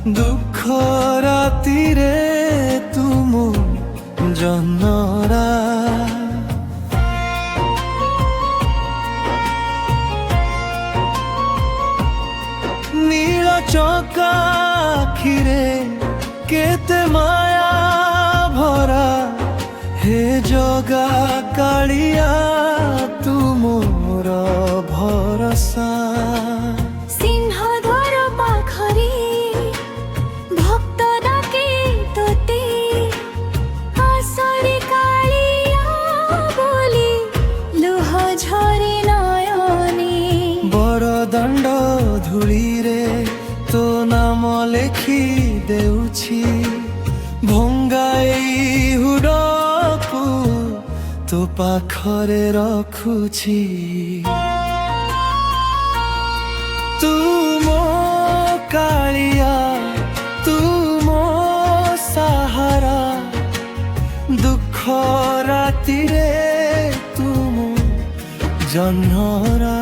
দুঃখ রাতিরে তুমু জহ্নরা নীল চকা আখিরে কেতে মায়া ভরা হে জগা কাଳିଆ তুমোর ভরসা সিংহদ্বার পাখরে ভক্ত ডাকে তোতে আসরে কাଳିয়া বলি লুহ ঝরে নয়নে বড় দণ্ড ধূলিরে তো নাম লেখি দেউছি ভঙ্গাই হুড়କୁ তো পাখরে রখুছি তু ମୋ କାଳିଆ ତୁ ମୋ ସାହାରା ଦୁଃଖ ରାତିରେ ତୁ ମୋ ଜହ୍ନରା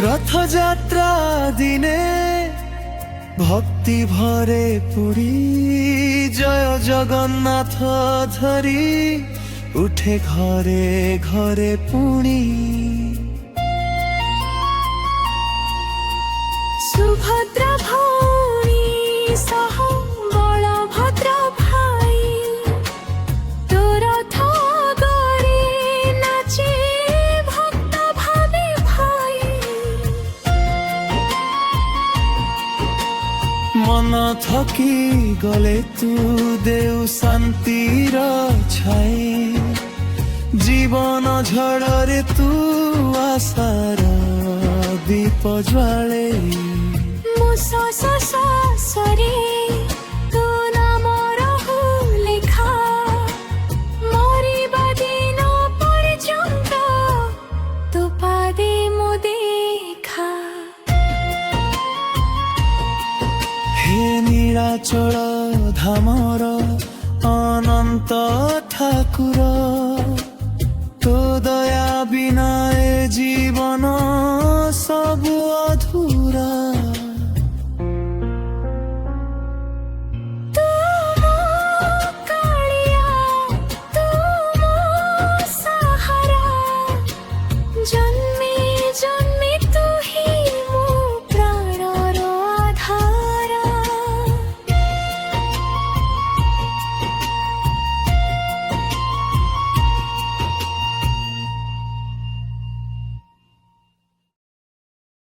রথযাত্রা দিনে ভক্তি ভরে পুরী জয় জগন্নাথ ধরি উঠে ঘরে ঘরে পুଣି সুভদ্রা ভৌণী সহ বলভদ্র ভাই তোর থগরে নাচে ভক্ত ভাবে ভাই মন থকি গলে তু দেউ শান্তির ছাই জীবন ঝড়রে তু আশার দীপ জ্বালে সরে তো নাম রহু লেখা মরিবা দিন পর্যন্ত তো পাদে মো দেখা হে নীଳାচଳ ধামর ଅନନ୍ତ ଠାକୁର ତୋ ଦୟା ବିନା ଏ ଜୀବନ ସବୁ ଅଧ